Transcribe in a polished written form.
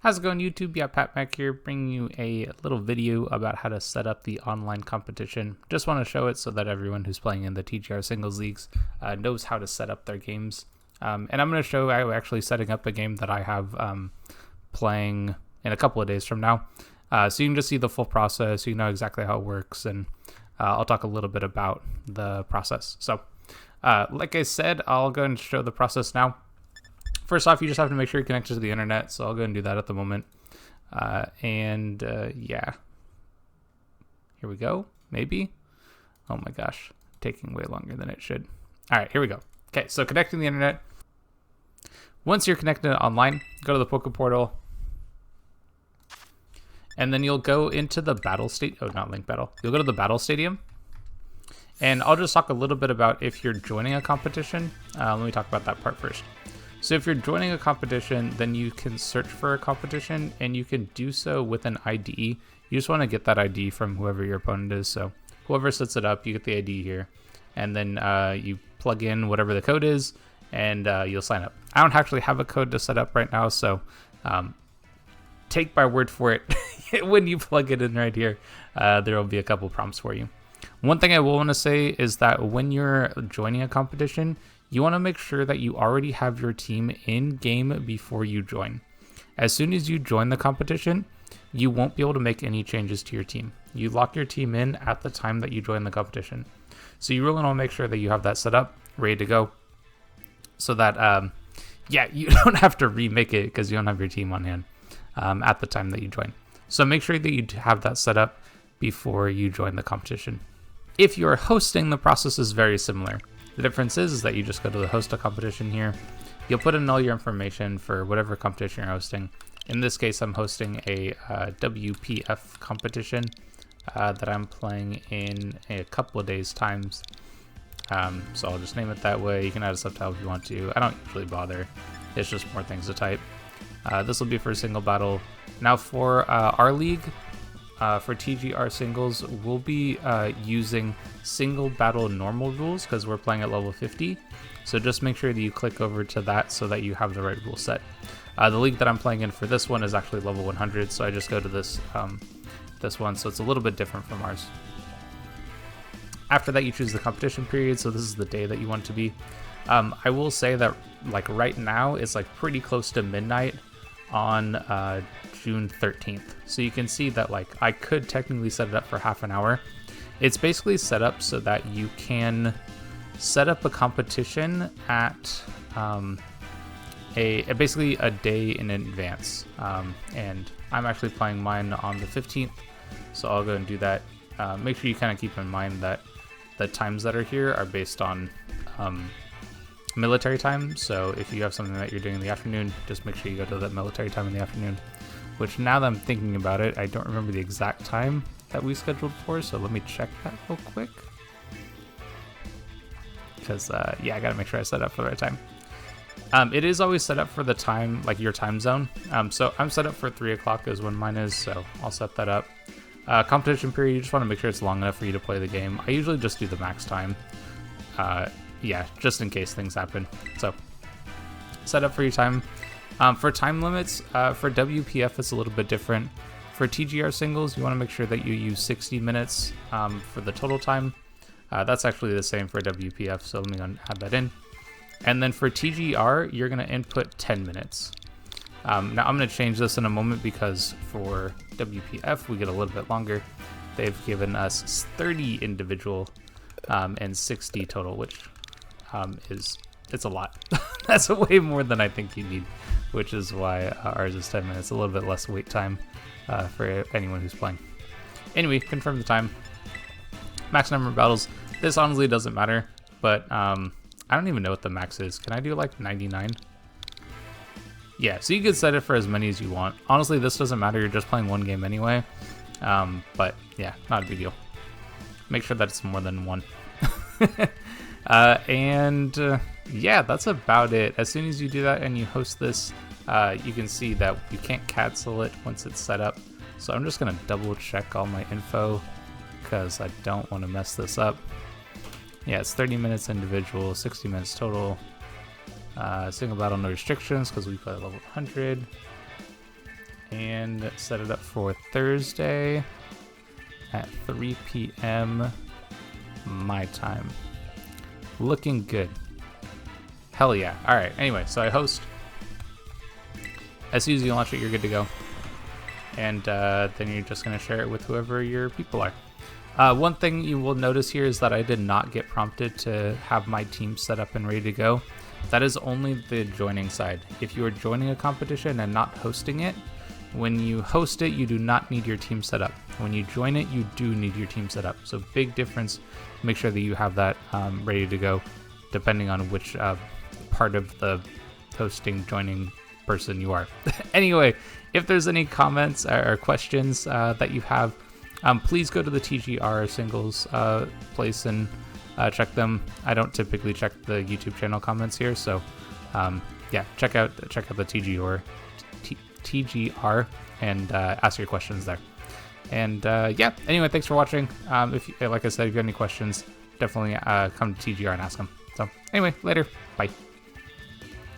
How's it going, YouTube? Yeah, Pat Mac here, bringing you a little video about how to set up the online competition. Just want to show it so that everyone who's playing in the TGR singles leagues knows how to set up their games. And I'm going to show you actually setting up a game that I have playing in a couple of days from now. So you can just see the full process, you know exactly how it works, and I'll talk a little bit about the process. So like I said, I'll go and show the process now. First off, you just have to make sure you're connected to the internet, so I'll go and do that at the moment. Yeah. Here we go, maybe. Oh my gosh, taking way longer than it should. All right, here we go. Okay, so connecting the internet. Once you're connected online, go to the Poke Portal. And then you'll go into the battle state. Oh, not Link Battle. You'll go to the battle stadium. And I'll just talk a little bit about if you're joining a competition. Let me talk about that part first. So if you're joining a competition, then you can search for a competition and you can do so with an ID. You just want to get that ID from whoever your opponent is. So whoever sets it up, you get the ID here. And then you plug in whatever the code is and you'll sign up. I don't actually have a code to set up right now, so take my word for it. When you plug it in right here, there will be a couple prompts for you. One thing I will want to say is that when you're joining a competition, you want to make sure that you already have your team in game before you join. As soon as you join the competition, you won't be able to make any changes to your team. You lock your team in at the time that you join the competition. So you really want to make sure that you have that set up, ready to go, so that, yeah, you don't have to remake it because you don't have your team on hand at the time that you join. So make sure that you have that set up before you join the competition. If you're hosting, the process is very similar. The difference is that you just go to the host a competition here. You'll put in all your information for whatever competition you're hosting. In this case, I'm hosting a WPF competition that I'm playing in a couple of days' times. So I'll just name it that way. You can add a subtitle if you want to. I don't usually bother. It's just more things to type. This will be for a single battle. Now for our league, for TGR singles, we'll be using single battle normal rules because we're playing at level 50. So just make sure that you click over to that so that you have the right rule set. The league that I'm playing in for this one is actually level 100, so I just go to this this one, so it's a little bit different from ours. After that, you choose the competition period, so this is the day that you want to be. I will say that like right now it's like pretty close to midnight on June 13th. So you can see that like I could technically set it up for half an hour. It's basically set up so that you can set up a competition at basically a day in advance. And I'm actually playing mine on the 15th, so I'll go and do that. Make sure you kind of keep in mind that the times that are here are based on military time. So if you have something that you're doing in the afternoon, just make sure you go to that military time in the afternoon. Which, now that I'm thinking about it, I don't remember the exact time that we scheduled for, so let me check that real quick. Because, yeah, I gotta make sure I set up for the right time. It is always set up for the time, like your time zone. So I'm set up for 3 o'clock is when mine is, so I'll set that up. Competition period, you just want to make sure it's long enough for you to play the game. I usually just do the max time. Yeah, just in case things happen. So, set up for your time. For time limits, for WPF it's a little bit different. For TGR singles, you want to make sure that you use 60 minutes for the total time. That's actually the same for WPF, so let me add that in. And then for TGR, you're going to input 10 minutes. Now I'm going to change this in a moment because for WPF we get a little bit longer. They've given us 30 individual and 60 total, which it's a lot. That's way more than I think you need, which is why ours is 10 minutes, a little bit less wait time for anyone who's playing. Anyway, confirm the time. Max number of battles. This honestly doesn't matter, but I don't even know what the max is. Can I do like 99? Yeah, so you could set it for as many as you want. Honestly, this doesn't matter. You're just playing one game anyway. But yeah, not a big deal. Make sure that it's more than one. Yeah, that's about it. As soon as you do that and you host this, you can see that you can't cancel it once it's set up. So I'm just going to double check all my info because I don't want to mess this up. Yeah, it's 30 minutes individual, 60 minutes total. Single battle, no restrictions because we play level 100. and set it up for Thursday at 3 p.m. my time. Looking good. Hell yeah. All right. Anyway, so I host. As soon as you launch it, you're good to go. And then you're just going to share it with whoever your people are. One thing you will notice here is that I did not get prompted to have my team set up and ready to go. That is only the joining side. If you are joining a competition and not hosting it, when you host it, you do not need your team set up. When you join it, you do need your team set up. So big difference. Make sure that you have that ready to go, depending on which part of the hosting joining person you are. Anyway, if there's any comments or questions that you have, please go to the TGR singles place and check them. I don't typically check the YouTube channel comments here, so yeah, check out the TGR and ask your questions there. And yeah, anyway, thanks for watching. If like I said, if you have any questions, definitely come to TGR and ask them. So anyway, later, bye.